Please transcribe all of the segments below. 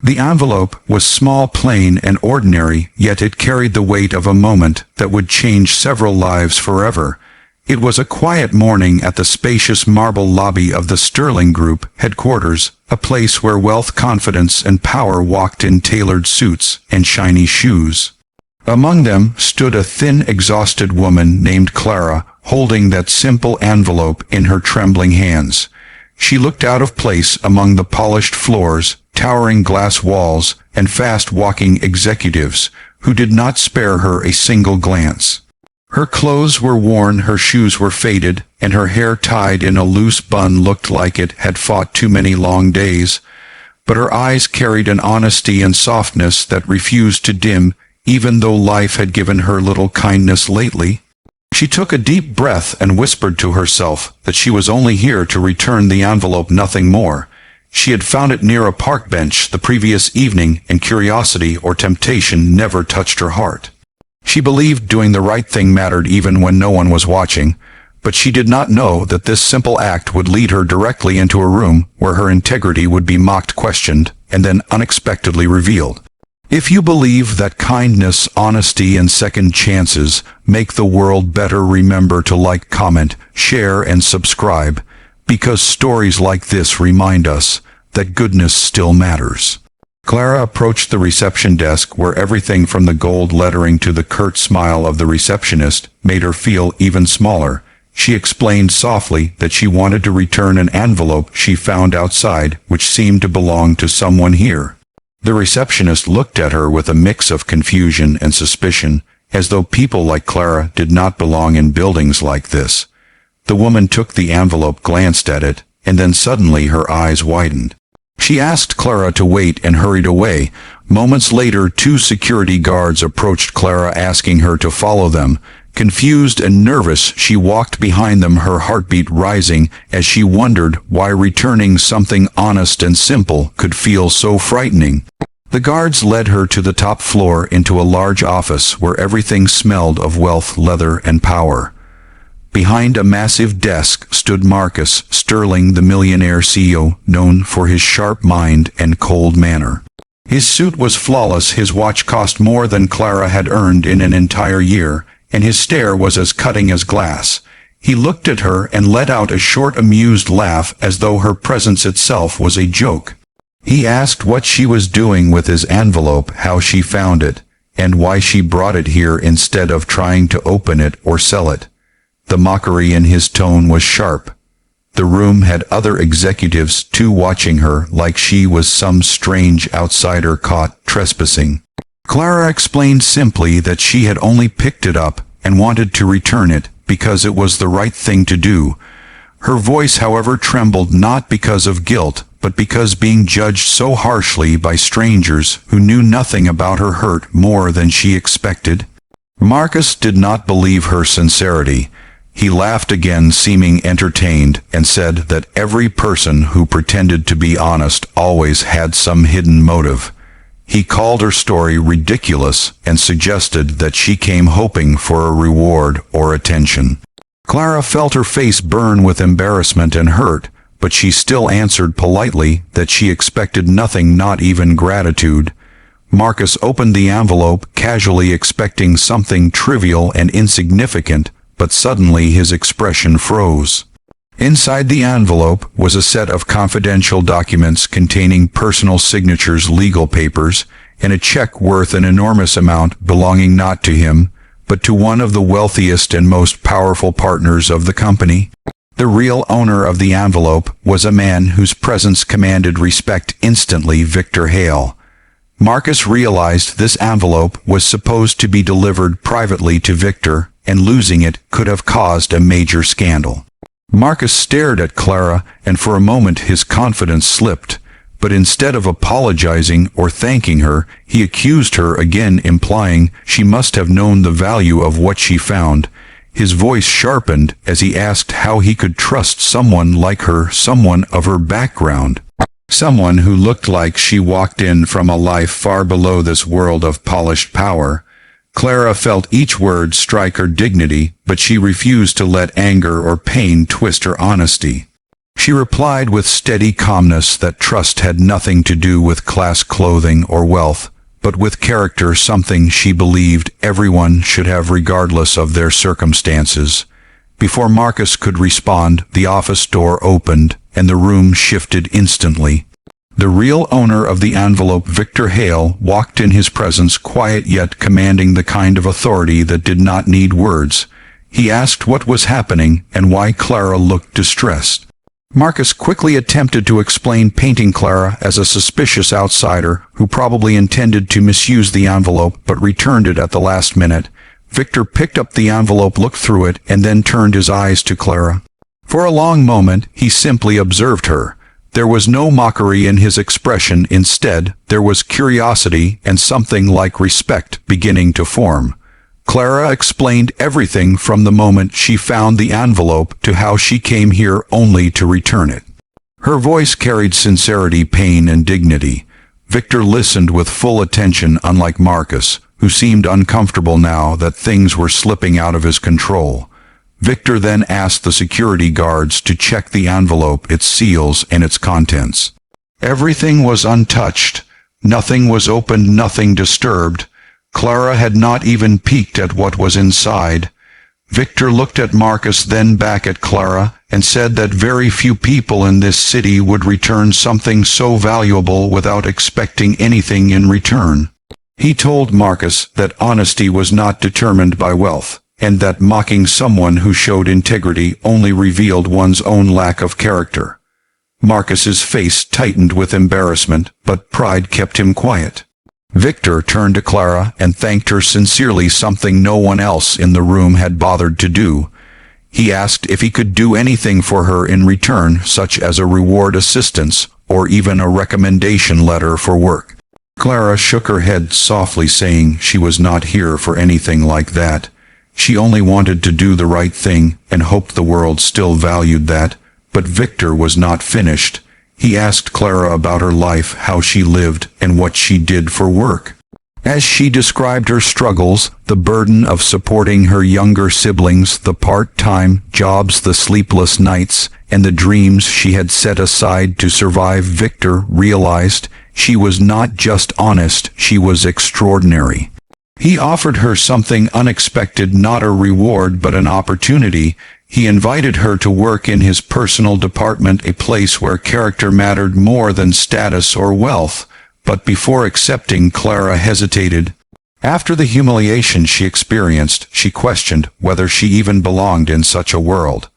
The envelope was small, plain, and ordinary, yet it carried the weight of a moment that would change several lives forever. It was a quiet morning at the spacious marble lobby of the Sterling Group headquarters, a place where wealth, confidence, and power walked in tailored suits and shiny shoes. Among them stood a thin, exhausted woman named Clara, holding that simple envelope in her trembling hands. She looked out of place among the polished floors, towering glass walls, and fast-walking executives who did not spare her a single glance. Her clothes were worn, her shoes were faded, and her hair tied in a loose bun looked like it had fought too many long days. But her eyes carried an honesty and softness that refused to dim, even though life had given her little kindness lately. She took a deep breath and whispered to herself that she was only here to return the envelope, nothing more. She had found it near a park bench the previous evening, and curiosity or temptation never touched her heart. She believed doing the right thing mattered even when no one was watching, but she did not know that this simple act would lead her directly into a room where her integrity would be mocked, questioned, and then unexpectedly revealed. If you believe that kindness, honesty, and second chances make the world better, remember to like, comment, share, and subscribe, because stories like this remind us that goodness still matters. Clara approached the reception desk, where everything from the gold lettering to the curt smile of the receptionist made her feel even smaller. She explained softly that she wanted to return an envelope she found outside, which seemed to belong to someone here. The receptionist looked at her with a mix of confusion and suspicion, as though people like Clara did not belong in buildings like this. The woman took the envelope, glanced at it, and then suddenly her eyes widened. She asked Clara to wait and hurried away. Moments later, 2 security guards approached Clara, asking her to follow them. Confused and nervous, she walked behind them, her heartbeat rising as she wondered why returning something honest and simple could feel so frightening. The guards led her to the top floor into a large office where everything smelled of wealth, leather, and power. Behind a massive desk stood Marcus Sterling, the Millionaire CEO, known for his sharp mind and cold manner. His suit was flawless, his watch cost more than Clara had earned in an entire year, and his stare was as cutting as glass. He looked at her and let out a short, amused laugh, as though her presence itself was a joke. He asked what she was doing with his envelope, how she found it, and why she brought it here instead of trying to open it or sell it. The mockery in his tone was sharp. The room had other executives too, watching her like she was some strange outsider caught trespassing. Clara explained simply that she had only picked it up and wanted to return it because it was the right thing to do. Her voice, however, trembled, not because of guilt, but because being judged so harshly by strangers who knew nothing about her hurt more than she expected. Marcus did not believe her sincerity. He laughed again, seeming entertained, and said that every person who pretended to be honest always had some hidden motive. He called her story ridiculous and suggested that she came hoping for a reward or attention. Clara felt her face burn with embarrassment and hurt, but she still answered politely that she expected nothing, not even gratitude. Marcus opened the envelope casually, expecting something trivial and insignificant, but suddenly his expression froze. Inside the envelope was a set of confidential documents containing personal signatures, legal papers, and a check worth an enormous amount, belonging not to him, but to one of the wealthiest and most powerful partners of the company. The real owner of the envelope was a man whose presence commanded respect instantly: Victor Hale. Marcus realized this envelope was supposed to be delivered privately to Victor, and losing it could have caused a major scandal. Marcus stared at Clara, and for a moment his confidence slipped, but instead of apologizing or thanking her, he accused her again, implying she must have known the value of what she found. His voice sharpened as he asked how he could trust someone like her, someone of her background, someone who looked like she walked in from a life far below this world of polished power. Clara felt each word strike her dignity, but she refused to let anger or pain twist her honesty. She replied with steady calmness that trust had nothing to do with class, clothing, or wealth, but with character, something she believed everyone should have regardless of their circumstances. Before Marcus could respond, the office door opened, and the room shifted instantly. The real owner of the envelope, Victor Hale, walked in, his presence quiet yet commanding, the kind of authority that did not need words. He asked what was happening and why Clara looked distressed. Marcus quickly attempted to explain, painting Clara as a suspicious outsider who probably intended to misuse the envelope but returned it at the last minute. Victor picked up the envelope, looked through it, and then turned his eyes to Clara. For a long moment, he simply observed her. There was no mockery in his expression. Instead, there was curiosity and something like respect beginning to form. Clara explained everything from the moment she found the envelope to how she came here only to return it. Her voice carried sincerity, pain, and dignity. Victor listened with full attention, unlike Marcus, who seemed uncomfortable now that things were slipping out of his control. Victor then asked the security guards to check the envelope, its seals, and its contents. Everything was untouched. Nothing was opened, nothing disturbed. Clara had not even peeked at what was inside. Victor looked at Marcus, then back at Clara, and said that very few people in this city would return something so valuable without expecting anything in return. He told Marcus that honesty was not determined by wealth, and that mocking someone who showed integrity only revealed one's own lack of character. Marcus's face tightened with embarrassment, but pride kept him quiet. Victor turned to Clara and thanked her sincerely, something no one else in the room had bothered to do. He asked if he could do anything for her in return, such as a reward, assistance, or even a recommendation letter for work. Clara shook her head softly, saying she was not here for anything like that. She only wanted to do the right thing and hoped the world still valued that. But Victor was not finished. He asked Clara about her life, how she lived, and what she did for work. As she described her struggles, the burden of supporting her younger siblings, the part-time jobs, the sleepless nights, and the dreams she had set aside to survive, Victor realized she was not just honest, she was extraordinary. He offered her something unexpected, not a reward but an opportunity. He invited her to work in his personal department, a place where character mattered more than status or wealth. But before accepting, Clara hesitated. After the humiliation she experienced, she questioned whether she even belonged in such a world.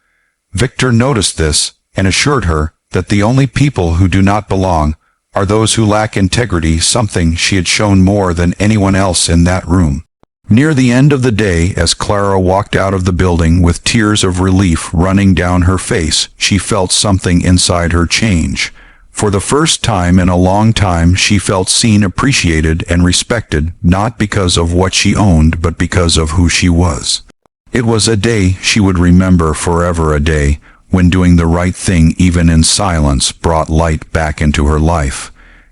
Victor noticed this and assured her that the only people who do not belong are those who lack integrity, something she had shown more than anyone else in that room. Near the end of the day, as Clara walked out of the building with tears of relief running down her face, she felt something inside her change. For the first time in a long time, she felt seen, appreciated, and respected, not because of what she owned, but because of who she was. It was a day she would remember forever, a day when doing the right thing, even in silence, brought light back into her life.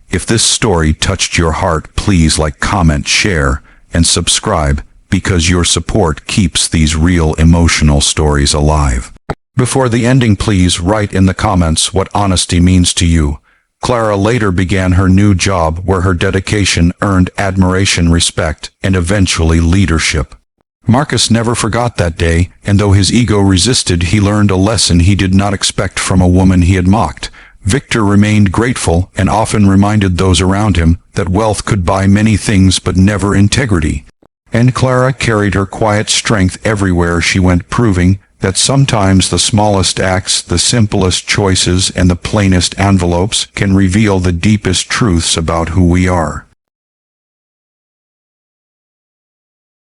If this story touched your heart, please like, comment, share, and subscribe, because your support keeps these real emotional stories alive. Before the ending, please write in the comments what honesty means to you. Clara later began her new job, where her dedication earned admiration, respect, and eventually leadership. Marcus never forgot that day, and though his ego resisted, he learned a lesson he did not expect from a woman he had mocked. Victor remained grateful and often reminded those around him that wealth could buy many things but never integrity. And Clara carried her quiet strength everywhere she went, proving that sometimes the smallest acts, the simplest choices, and the plainest envelopes can reveal the deepest truths about who we are.